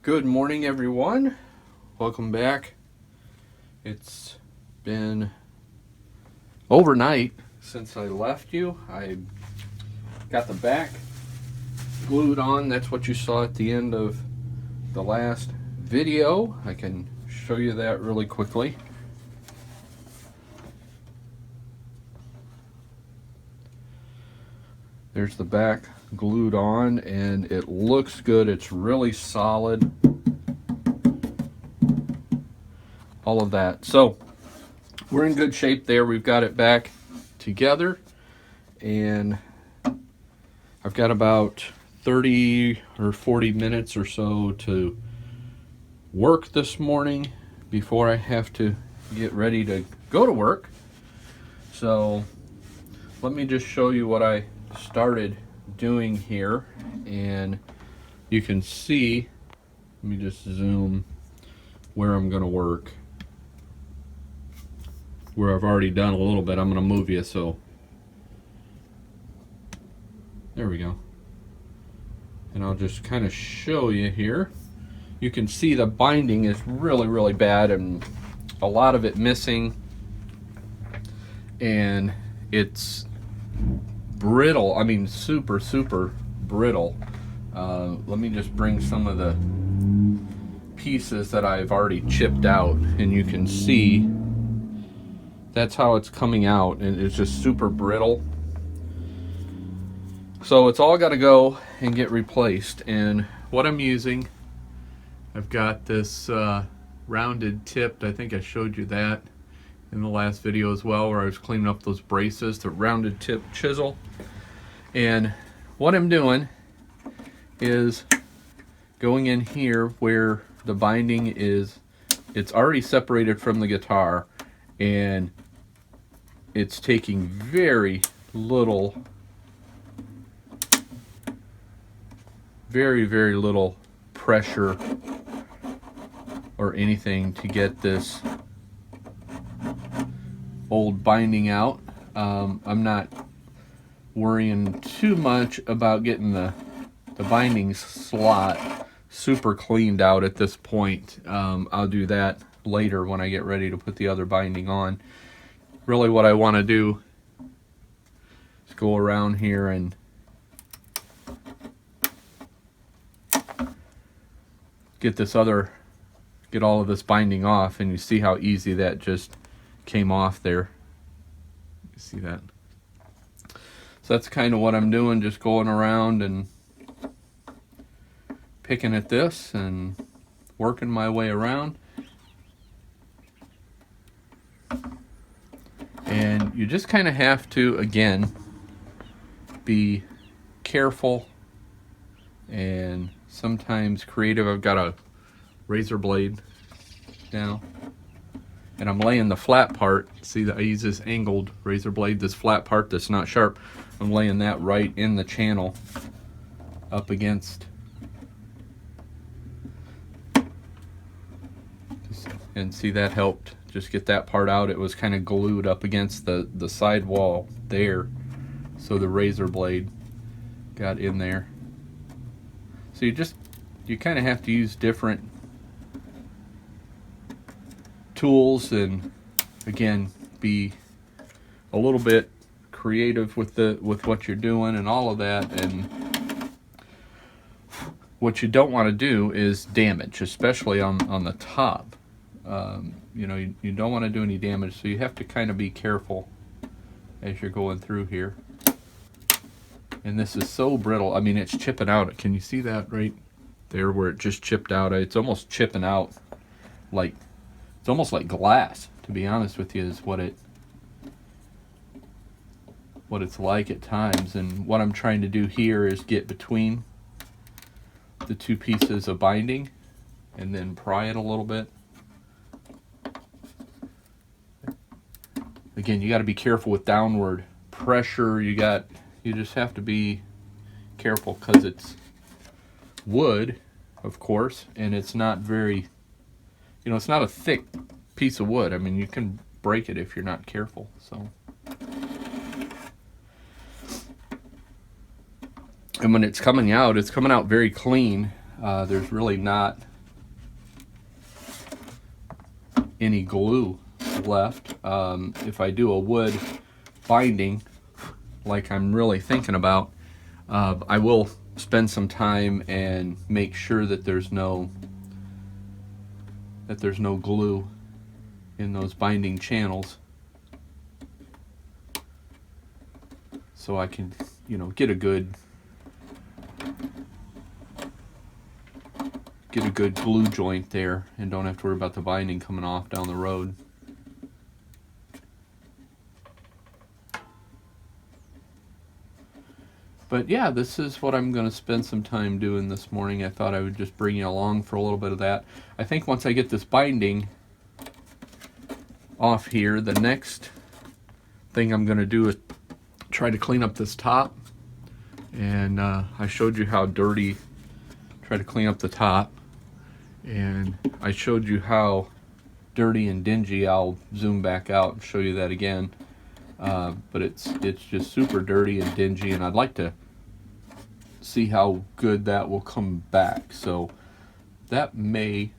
Good morning, everyone. Welcome back. It's been overnight since I left you. I got the back glued on. That's what you saw at the end of the last video. I can show you that really quickly. There's the back glued on, and it looks good. It's really solid. All of that. So we're in good shape there. We've got it back together, and I've got about 30 or 40 minutes or so to work this morning before I have to get ready to go to work. So let me just show you what I started doing here, and you can see, let me just zoom where I'm going to work. Where I've already done a little bit, I'm going to move you, so there we go. And I'll just kind of show you here. You can see the binding is really bad, and a lot of it missing, and it's brittle. I mean, super brittle. Let me just bring some of the pieces that I've already chipped out, and you can see that's how it's coming out, and it's just super brittle. So it's all got to go and get replaced. And what I'm using, I've got this rounded tipped, I think I showed you that in the last video as well, where I was cleaning up those braces, the rounded tip chisel. And what I'm doing is going in here where the binding is, it's already separated from the guitar, and it's taking very little pressure or anything to get this old binding out. I'm not worrying too much about getting the binding slot super cleaned out at this point. I'll do that later when I get ready to put the other binding on. Really what I want to do is go around here and get all of this binding off, and you see how easy that just came off there. You see that? So that's kind of what I'm doing, just going around and picking at this and working my way around. And you just kind of have to, again, be careful and sometimes creative. I've got a razor blade now, and I'm laying the flat part. See that I use this angled razor blade, this flat part that's not sharp. I'm laying that right in the channel up against, and see that helped just get that part out. It was kind of glued up against the side wall there, so the razor blade got in there. So you kind of have to use different tools, and again, be a little bit creative with what you're doing and all of that. And what you don't want to do is damage, especially on the top. You don't want to do any damage, so you have to kind of be careful as you're going through here. And this is so brittle. I mean, it's chipping out. Can you see that right there where it just chipped out? It's almost chipping out, like it's almost like glass, to be honest with you, is what it's like at times. And what I'm trying to do here is get between the two pieces of binding and then pry it a little bit. Again, you got to be careful with downward pressure. You just have to be careful because it's wood, of course, and it's not very, it's not a thick piece of wood. I mean, you can break it if you're not careful. So, and when it's coming out very clean. There's really not any glue left. If I do a wood binding, like I'm really thinking about, I will spend some time and make sure that there's no glue in those binding channels, so I can, get a good glue joint there and don't have to worry about the binding coming off down the road. But yeah, this is what I'm going to spend some time doing this morning. I thought I would just bring you along for a little bit of that. I think once I get this binding off here, the next thing I'm going to do is try to clean up this top. And I showed you how dirty, try to clean up the top. And I showed you how dirty and dingy. I'll zoom back out and show you that again. But it's just super dirty and dingy, and I'd like to see how good that will come back. So that may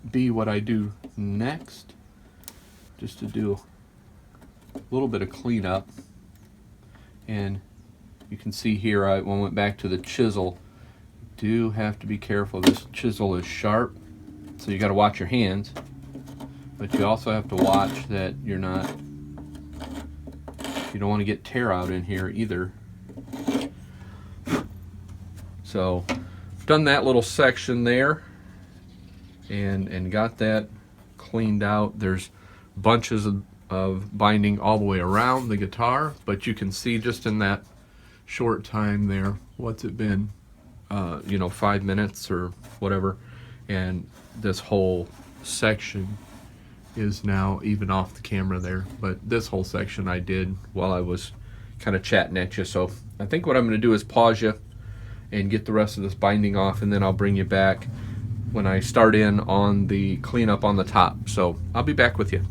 be what I do next, just to do a little bit of cleanup. And you can see here, I went back to the chisel. You do have to be careful. This chisel is sharp, so you got to watch your hands. But you also have to watch that you don't want to get tear out in here either. So done that little section there and got that cleaned out. There's bunches of binding all the way around the guitar, but you can see just in that short time there, what's it been, 5 minutes or whatever, and this whole section is now even off the camera there. But this whole section I did while I was kind of chatting at you. So I think what I'm going to do is pause you and get the rest of this binding off, and then I'll bring you back when I start in on the cleanup on the top. So I'll be back with you.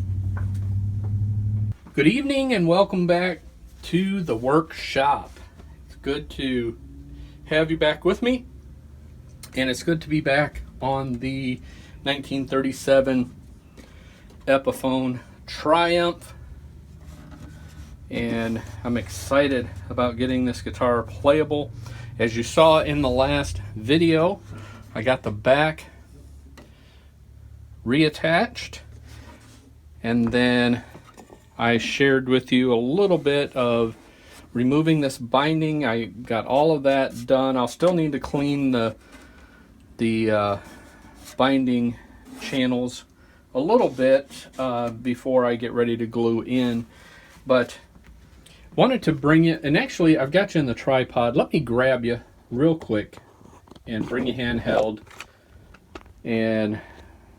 Good evening and welcome back to the workshop. It's good to have you back with me, and it's good to be back on the 1937 Epiphone Triumph, and I'm excited about getting this guitar playable. As you saw in the last video, I got the back reattached, and then I shared with you a little bit of removing this binding. I got all of that done. I'll still need to clean the binding channels a little bit before I get ready to glue in, but wanted to bring you, and actually I've got you in the tripod. Let me grab you real quick and bring you handheld, and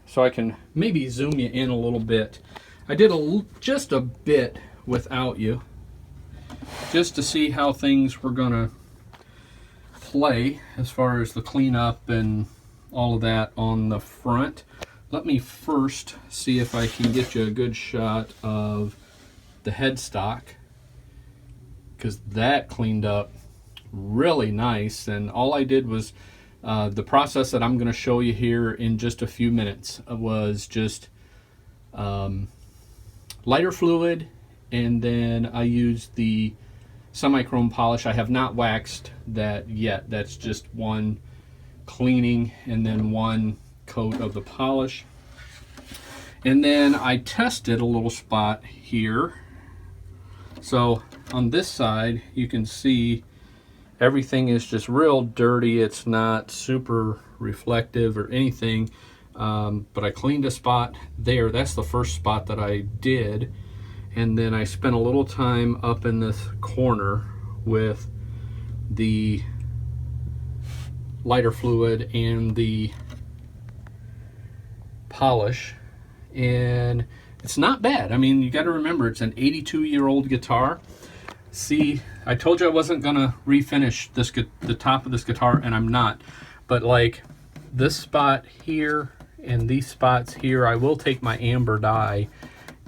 so I can maybe zoom you in a little bit. I did just a bit without you, just to see how things were gonna play as far as the cleanup and all of that on the front. Let me first see if I can get you a good shot of the headstock, because that cleaned up really nice. And all I did was the process that I'm going to show you here in just a few minutes was just lighter fluid, and then I used the semi-chrome polish. I have not waxed that yet. That's just one cleaning and then one coat of the polish. And then I tested a little spot here. So on this side, you can see everything is just real dirty. It's not super reflective or anything, but I cleaned a spot there. That's the first spot that I did. And then I spent a little time up in this corner with the lighter fluid and the polish, and it's not bad. I mean, you got to remember, it's an 82-year-old guitar. See, I told you I wasn't gonna refinish the top of this guitar, and I'm not. But like this spot here and these spots here, I will take my amber dye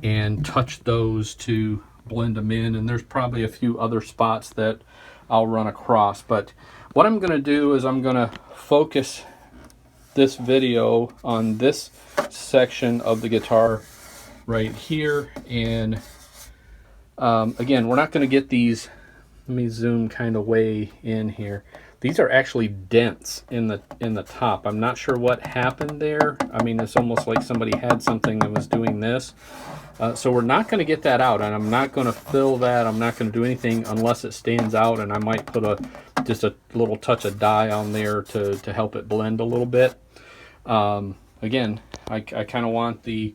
and touch those to blend them in, and there's probably a few other spots that I'll run across. But what I'm gonna do is I'm gonna focus this video on this section of the guitar right here. And again, we're not going to get these. Let me zoom kind of way in here. These are actually dents in the top. I'm not sure what happened there. I mean, it's almost like somebody had something that was doing this. So we're not going to get that out, and I'm not going to fill that. I'm not going to do anything unless it stands out, and I might put just a little touch of dye on there to help it blend a little bit. Again, I kind of want the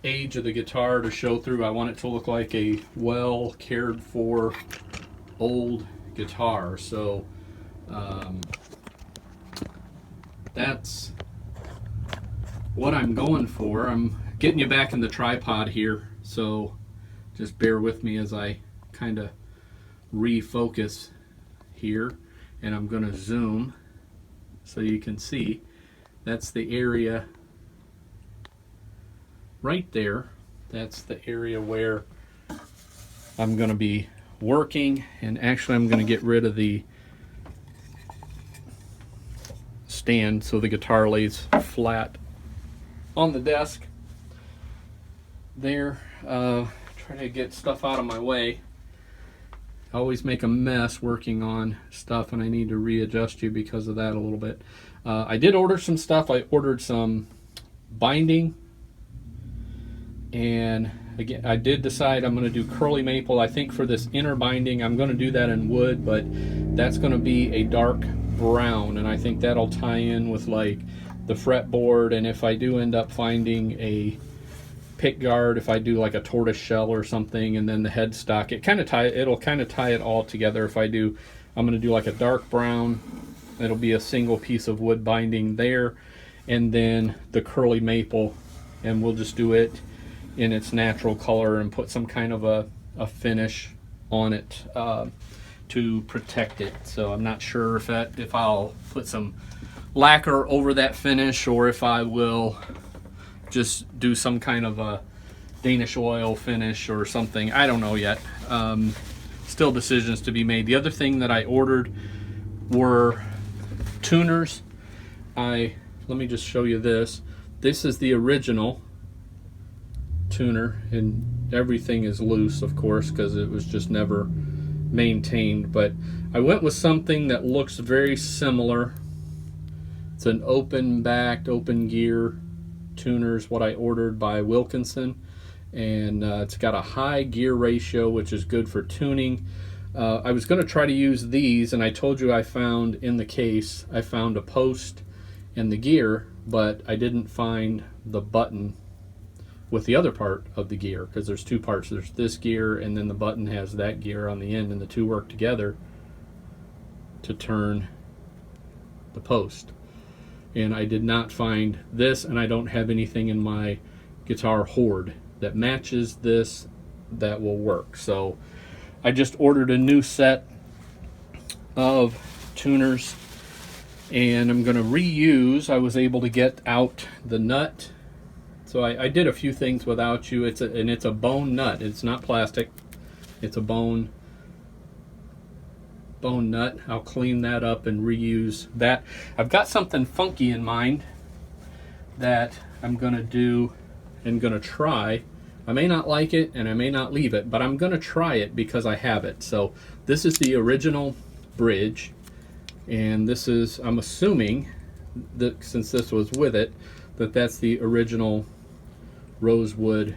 age of the guitar to show through. I want it to look like a well cared for old guitar. So that's what I'm going for. I'm getting you back in the tripod here, so just bear with me as I kind of refocus here, and I'm going to zoom so you can see that's the area right there. That's the area where I'm going to be working, and actually I'm going to get rid of the stand so the guitar lays flat on the desk there. Try to get stuff out of my way. I always make a mess working on stuff, and I need to readjust you because of that a little bit. I did order some stuff. I ordered some binding, and again, I did decide I'm going to do curly maple. I think for this inner binding I'm going to do that in wood, but that's going to be a dark brown, and I think that'll tie in with like the fretboard. And if I do end up finding a pick guard, if I do like a tortoise shell or something, and then the headstock, it'll kind of tie it all together. If I do, I'm going to do like a dark brown. It'll be a single piece of wood binding there, and then the curly maple, and we'll just do it in its natural color and put some kind of a finish on it to protect it. So I'm not sure if I'll put some lacquer over that finish, or if I will just do some kind of a Danish oil finish or something. I don't know yet. Still decisions to be made. The other thing that I ordered were tuners. Let me just show you this. This is the original tuner, and everything is loose, of course, because it was just never maintained. But I went with something that looks very similar. It's an open backed, open gear tuners, what I ordered by Wilkinson, and it's got a high gear ratio, which is good for tuning. I was going to try to use these, and I told you I found in the case, I found a post and the gear, but I didn't find the button with the other part of the gear, because there's two parts. There's this gear, and then the button has that gear on the end, and the two work together to turn the post. And I did not find this, and I don't have anything in my guitar hoard that matches this that will work. So I just ordered a new set of tuners, and I'm going to reuse. I was able to get out the nut. So I did a few things without you. It's a bone nut. It's not plastic. It's a bone nut. I'll clean that up and reuse that. I've got something funky in mind that I'm going to do and going to try. I may not like it, and I may not leave it, but I'm going to try it because I have it. So this is the original bridge, and this is, I'm assuming that since this was with it, that's the original rosewood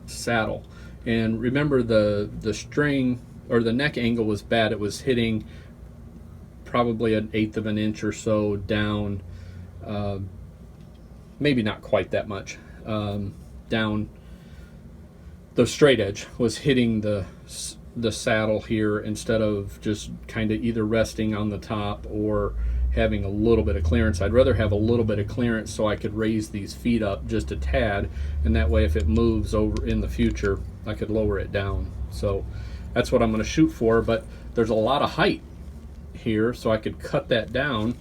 saddle. And remember, the string or the neck angle was bad. It was hitting probably 1/8 of an inch or so down, maybe not quite that much, down. The straight edge was hitting the saddle here, instead of just kind of either resting on the top or having a little bit of clearance. I'd rather have a little bit of clearance so I could raise these feet up just a tad, and that way if it moves over in the future, I could lower it down. So that's what I'm going to shoot for, but there's a lot of height here, so I could cut that down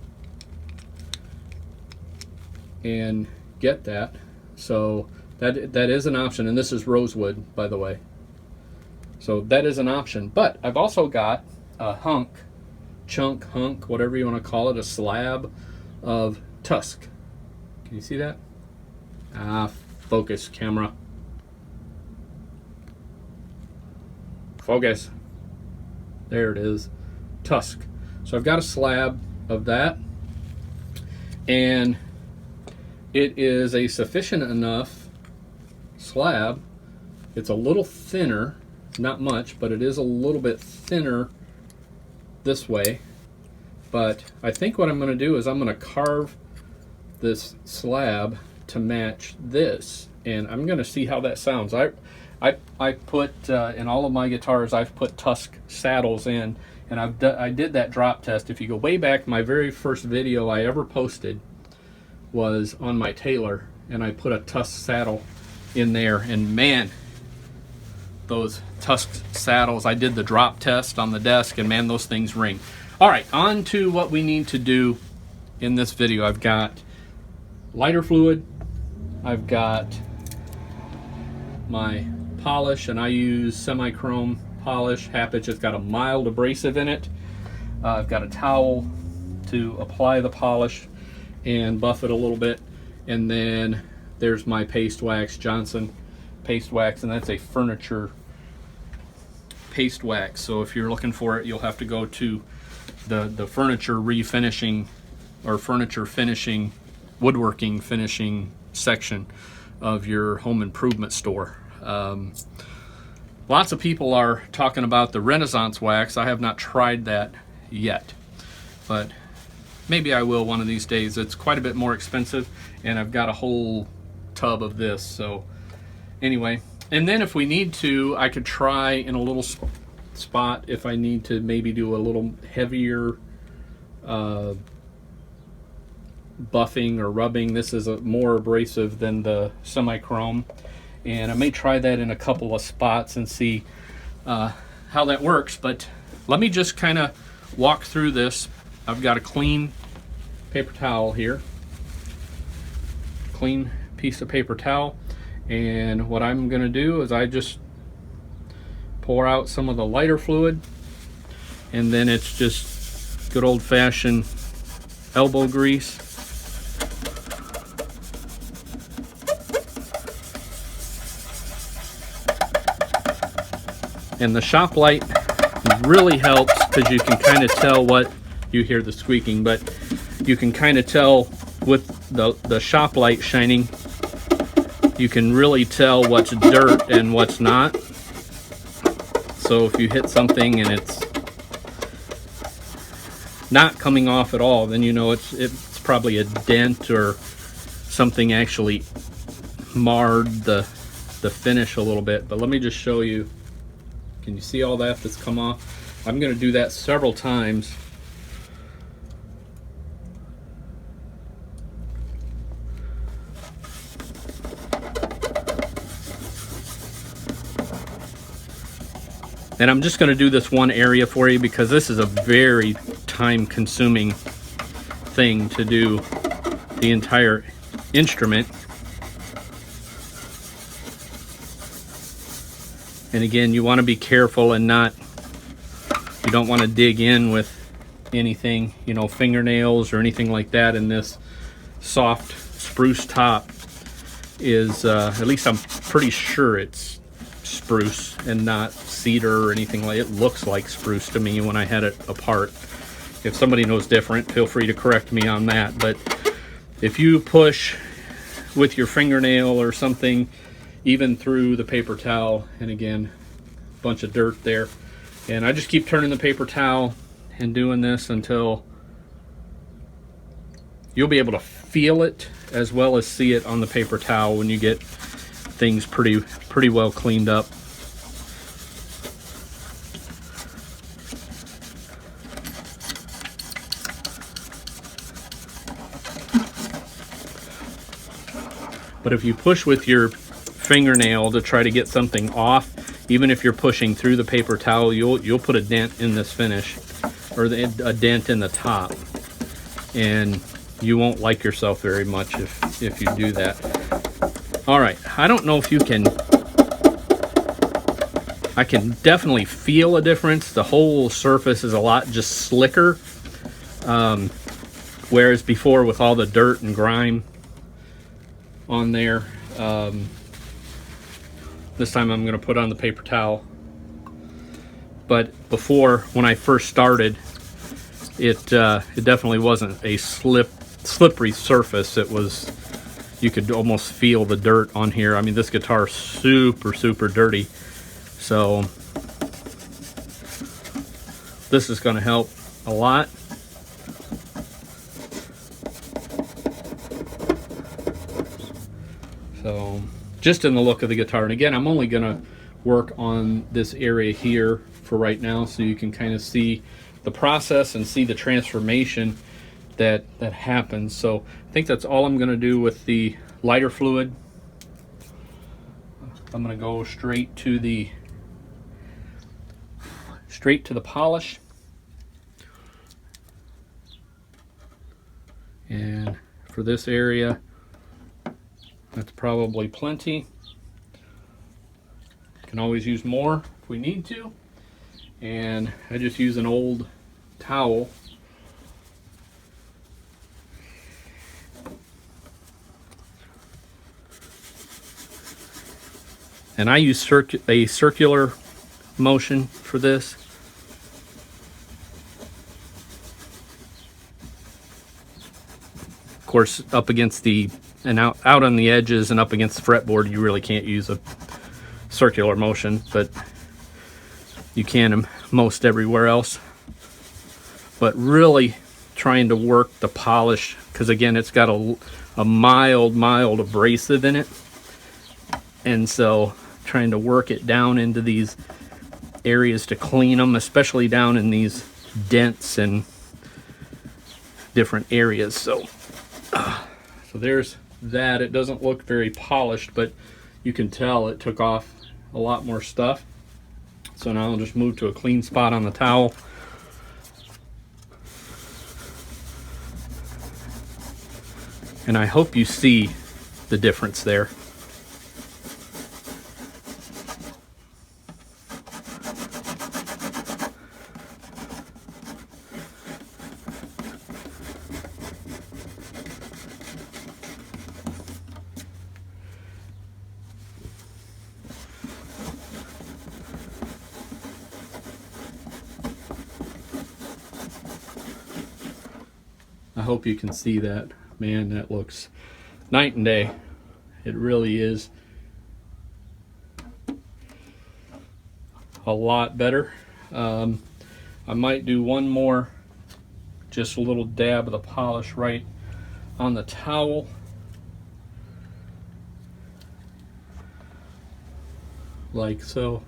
and get that. So that is an option, and this is rosewood, by the way. So that is an option. But I've also got a chunk, whatever you want to call it, a slab of tusk. Can you see that? Focus, camera. Focus. There it is. Tusk. So I've got a slab of that, and it is a sufficient enough slab. It's a little thinner, not much, but it is a little bit thinner this way. But I think what I'm going to do is I'm going to carve this slab to match this, and I'm going to see how that sounds. I put in all of my guitars, I've put tusk saddles in, and I did that drop test. If you go way back, my very first video I ever posted was on my Taylor, and I put a tusk saddle in there, and man, those tusk saddles, I did the drop test on the desk, and man, those things ring. All right, on to what we need to do in this video. I've got lighter fluid, I've got my polish, and I use semi-chrome polish, half inch. It's got a mild abrasive in it. I've got a towel to apply the polish and buff it a little bit, and then there's my paste wax, Johnson paste wax, and that's a furniture paste wax. So if you're looking for it, you'll have to go to the furniture refinishing or furniture finishing, woodworking finishing section of your home improvement store. Lots of people are talking about the Renaissance wax. I have not tried that yet, but maybe I will one of these days. It's quite a bit more expensive, and I've got a whole tub of this. So anyway, and then if we need to, I could try in a little spot if I need to maybe do a little heavier buffing or rubbing. This is more abrasive than the semi-chrome, and I may try that in a couple of spots and see how that works. But let me just kind of walk through this. I've got a clean paper towel here, clean piece of paper towel, and what I'm going to do is I just pour out some of the lighter fluid, and then it's just good old-fashioned elbow grease. And the shop light really helps because you can kind of tell what, you hear the squeaking, but you can kind of tell with the shop light shining, you can really tell what's dirt and what's not. So if you hit something and it's not coming off at all, then you know it's probably a dent or something actually marred the finish a little bit. But let me just show you. Can you see all that's come off? I'm going to do that several times. And I'm just going to do this one area for you because this is a very time-consuming thing to do the entire instrument. And again, you want to be careful and you don't want to dig in with anything, you know, fingernails or anything like that. And this soft spruce top is, at least I'm pretty sure it's spruce and not cedar or anything like it. It looks like spruce to me when I had it apart. If somebody knows different, feel free to correct me on that. But if you push with your fingernail or something, even through the paper towel, and again, a bunch of dirt there, and I just keep turning the paper towel and doing this until you'll be able to feel it as well as see it on the paper towel when you get things pretty well cleaned up. But if you push with your fingernail to try to get something off, even if you're pushing through the paper towel, you'll put a dent in this finish, or a dent in the top, and you won't like yourself very much if you do that. All right, I don't know if you can. I can definitely feel a difference. The whole surface is a lot just slicker. Whereas before, with all the dirt and grime on there, this time I'm going to put on the paper towel. But before, when I first started, it definitely wasn't a slippery surface. It was, you could almost feel the dirt on here. I mean, this guitar is super dirty. So this is going to help a lot. So just in the look of the guitar. And again, I'm only going to work on this area here for right now, so you can kind of see the process and see the transformation that happens. So I think that's all I'm going to do with the lighter fluid. I'm going to go straight to the polish. And for this area, that's probably plenty. Can always use more if we need to. And I just use an old towel. And I use a circular motion for this. Of course, up against the, and out on the edges and up against the fretboard, you really can't use a circular motion, but you can most everywhere else. But really trying to work the polish, because again, it's got a mild abrasive in it. And so trying to work it down into these areas to clean them, especially down in these dents and different areas. So there's that. It doesn't look very polished, but you can tell it took off a lot more stuff. So now I'll just move to a clean spot on the towel. And I hope you see the difference there. I hope you can see that. Man, that looks night and day. It really is a lot better. I might do one more, just a little dab of the polish right on the towel. Like so.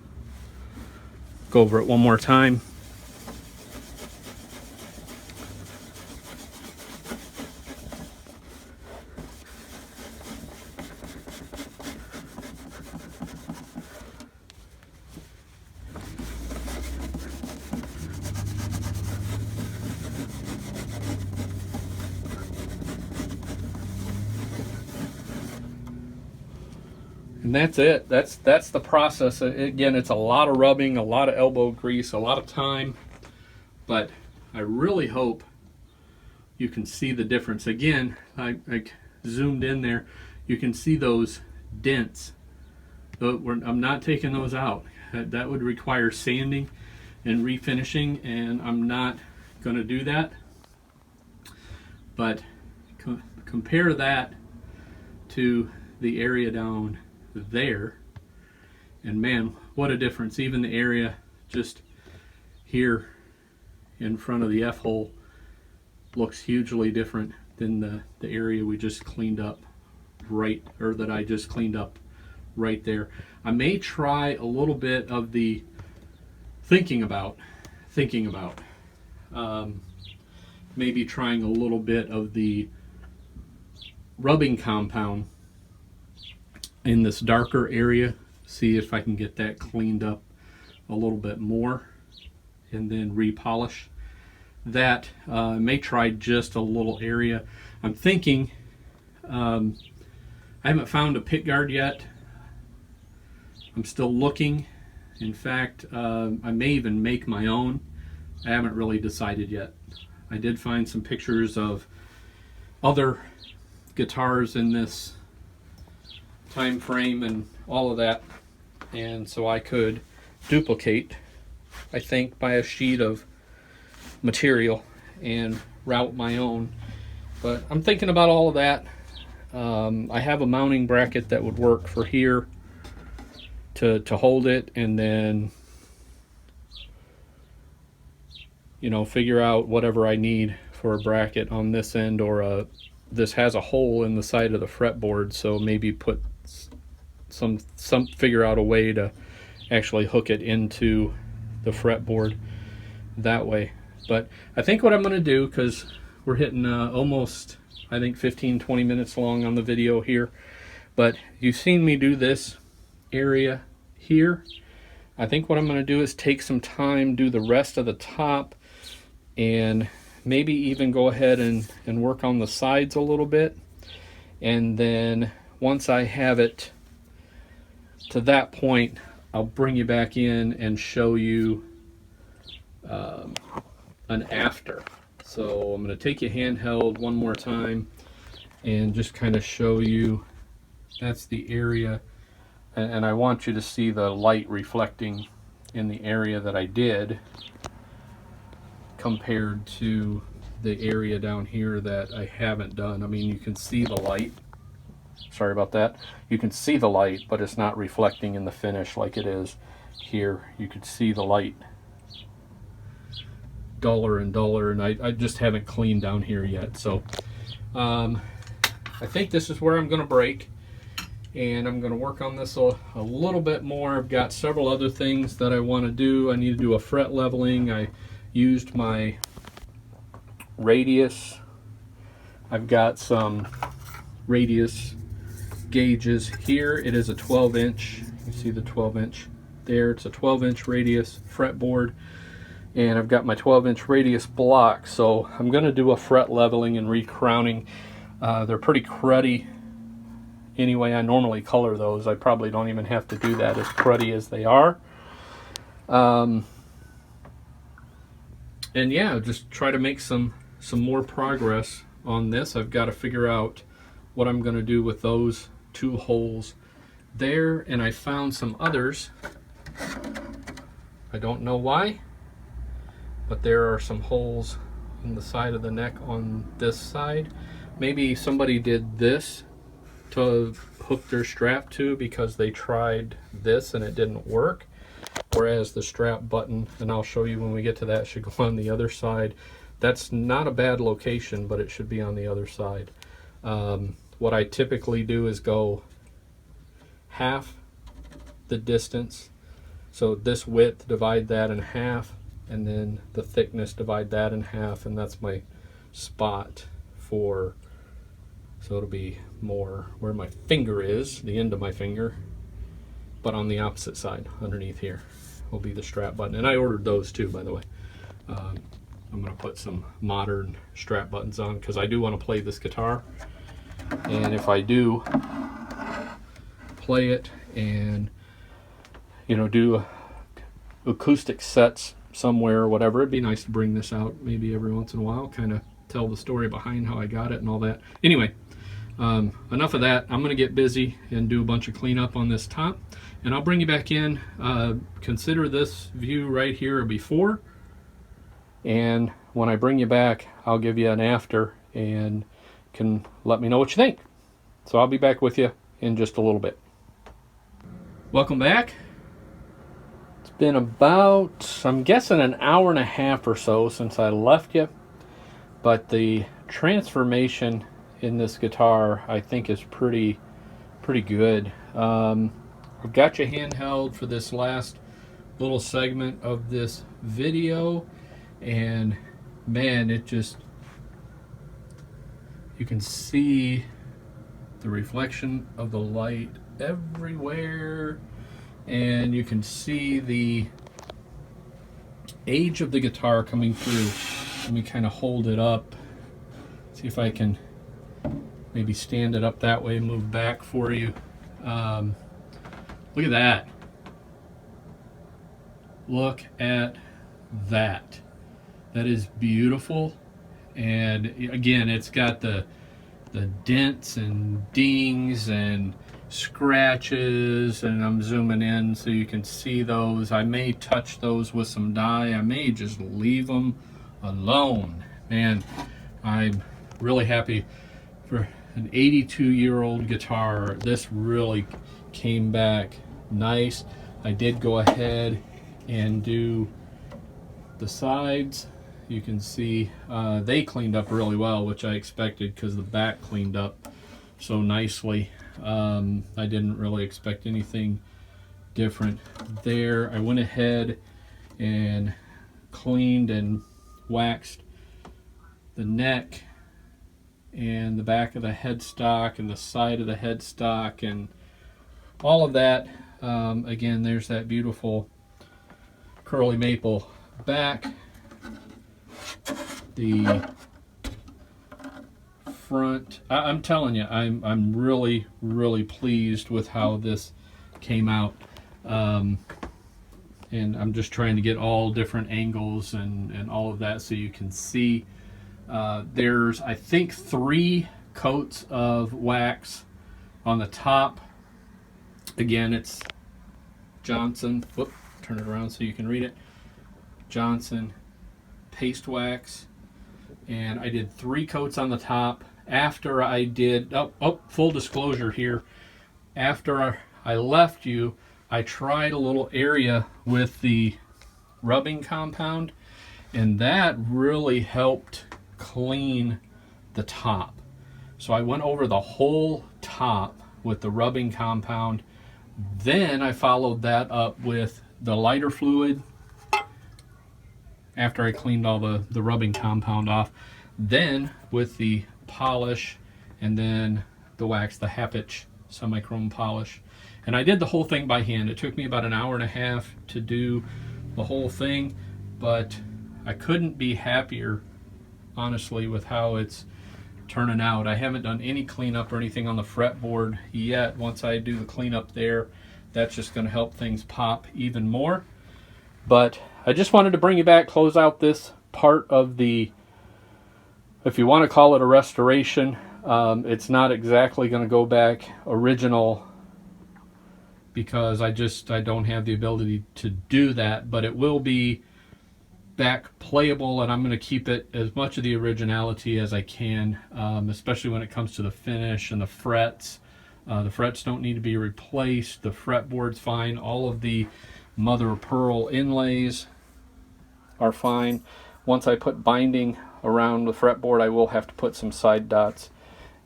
Go over it one more time. And that's it. That's the process. Again, it's a lot of rubbing, a lot of elbow grease, a lot of time, but I really hope you can see the difference. Again, I zoomed in there. You can see those dents. I'm not taking those out. That would require sanding and refinishing, and I'm not going to do that. But compare that to the area down there, and man, what a difference. Even the area just here in front of the F-hole looks hugely different than the area we just cleaned up right, or that I just cleaned up right there. I may try a little bit of the thinking about maybe trying a little bit of the rubbing compound in this darker area, see if I can get that cleaned up a little bit more, and then repolish that. I may try just a little area. I'm thinking, I haven't found a pick guard yet. I'm still looking. In fact, I may even make my own. I haven't really decided yet. I did find some pictures of other guitars in this time frame and all of that, and so I could duplicate, I think, buy a sheet of material and route my own. But I'm thinking about all of that. I have a mounting bracket that would work for here to hold it, and then, you know, figure out whatever I need for a bracket on this end, or this has a hole in the side of the fretboard, so maybe put some figure out a way to actually hook it into the fretboard that way. But I think what I'm going to do, because we're hitting almost, I think, 15-20 minutes long on the video here, but you've seen me do this area here. I think what I'm going to do is take some time, do the rest of the top, and maybe even go ahead and work on the sides a little bit. And then once I have it to that point, I'll bring you back in and show you an after. So I'm going to take you handheld one more time and just kind of show you that's the area, and I want you to see the light reflecting in the area that I did compared to the area down here that I haven't done. I mean, you can see the light. Sorry about that. You can see the light, but it's not reflecting in the finish like it is here. You could see the light duller and duller, and I just haven't cleaned down here yet. So I think this is where I'm going to break, and I'm going to work on this a little bit more. I've got several other things that I want to do. I need to do a fret leveling. I used my radius. I've got some radius gauges here. It is a 12-inch. You see the 12-inch there. It's a 12-inch radius fretboard, and I've got my 12-inch radius block. So I'm going to do a fret leveling and recrowning. They're pretty cruddy anyway. I normally color those. I probably don't even have to do that, as cruddy as they are. And yeah, just try to make some more progress on this. I've got to figure out what I'm going to do with those two holes there, and I found some others. I don't know why, but there are some holes in the side of the neck on this side. Maybe somebody did this to hook their strap to because they tried this and it didn't work, whereas the strap button, and I'll show you when we get to that, should go on the other side. That's not a bad location, but it should be on the other side. What I typically do is go half the distance, so this width, divide that in half, and then the thickness, divide that in half, and that's my spot for, so it'll be more where my finger is, the end of my finger, but on the opposite side, underneath here, will be the strap button. And I ordered those too, by the way. I'm going to put some modern strap buttons on because I do want to play this guitar. And if I do play it and, you know, do acoustic sets somewhere or whatever, it'd be nice to bring this out maybe every once in a while, kind of tell the story behind how I got it and all that. Anyway, enough of that. I'm going to get busy and do a bunch of cleanup on this top, and I'll bring you back in. Consider this view right here a before, and when I bring you back, I'll give you an after and can let me know what you think. So I'll be back with you in just a little bit. Welcome back. It's been about, I'm guessing, an hour and a half or so since I left you, but the transformation in this guitar I think is pretty good. I've got you handheld for this last little segment of this video, and man, it just, you can see the reflection of the light everywhere, and you can see the age of the guitar coming through. Let me kind of hold it up, see if I can maybe stand it up that way, move back for you. Look at that. Look at that. That is beautiful. And again, it's got the the dents and dings and scratches, and I'm zooming in so you can see those. I may touch those with some dye. I may just leave them alone. Man, I'm really happy for an 82-year-old guitar. This really came back nice. I did go ahead and do the sides. You can see they cleaned up really well, which I expected because the back cleaned up so nicely. I didn't really expect anything different there. I went ahead and cleaned and waxed the neck and the back of the headstock and the side of the headstock and all of that. Again, there's that beautiful curly maple back. The front, I'm telling you, I'm really pleased with how this came out. And I'm just trying to get all different angles and all of that so you can see. There's, I think, 3 coats of wax on the top. Again, it's Johnson. Whoop, turn it around so you can read it. Johnson paste wax. And I did 3 coats on the top. After I did, full disclosure here, after I left you, I tried a little area with the rubbing compound, and that really helped clean the top. So I went over the whole top with the rubbing compound. Then I followed that up with the lighter fluid after I cleaned all the rubbing compound off, then with the polish, and then the wax, the Hapich semi-chrome polish. And I did the whole thing by hand. It took me about an hour and a half to do the whole thing, but I couldn't be happier, honestly, with how it's turning out. I haven't done any cleanup or anything on the fretboard yet. Once I do the cleanup there, that's just going to help things pop even more. But I just wanted to bring you back, close out this part of the, if you want to call it a restoration. It's not exactly going to go back original because I don't have the ability to do that, but it will be back playable, and I'm going to keep it as much of the originality as I can, especially when it comes to the finish and the frets. The frets don't need to be replaced. The fretboard's fine. All of the mother of pearl inlays are fine. Once I put binding around the fretboard, I will have to put some side dots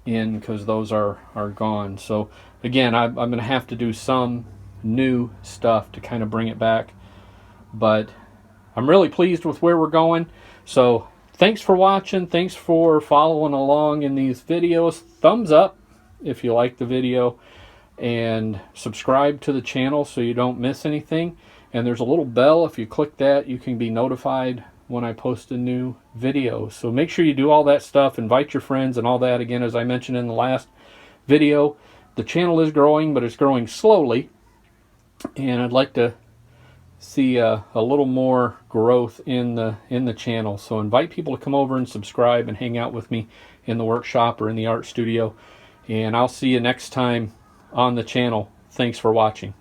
in because those are gone. So again, I'm going to have to do some new stuff to kind of bring it back, but I'm really pleased with where we're going. So thanks for watching. Thanks for following along in these videos. Thumbs up if you like the video, and subscribe to the channel so you don't miss anything. And there's a little bell. If you click that, you can be notified when I post a new video. So make sure you do all that stuff. Invite your friends and all that. Again, as I mentioned in the last video, the channel is growing, but it's growing slowly. And I'd like to see a little more growth in the channel. So invite people to come over and subscribe and hang out with me in the workshop or in the art studio. And I'll see you next time on the channel. Thanks for watching.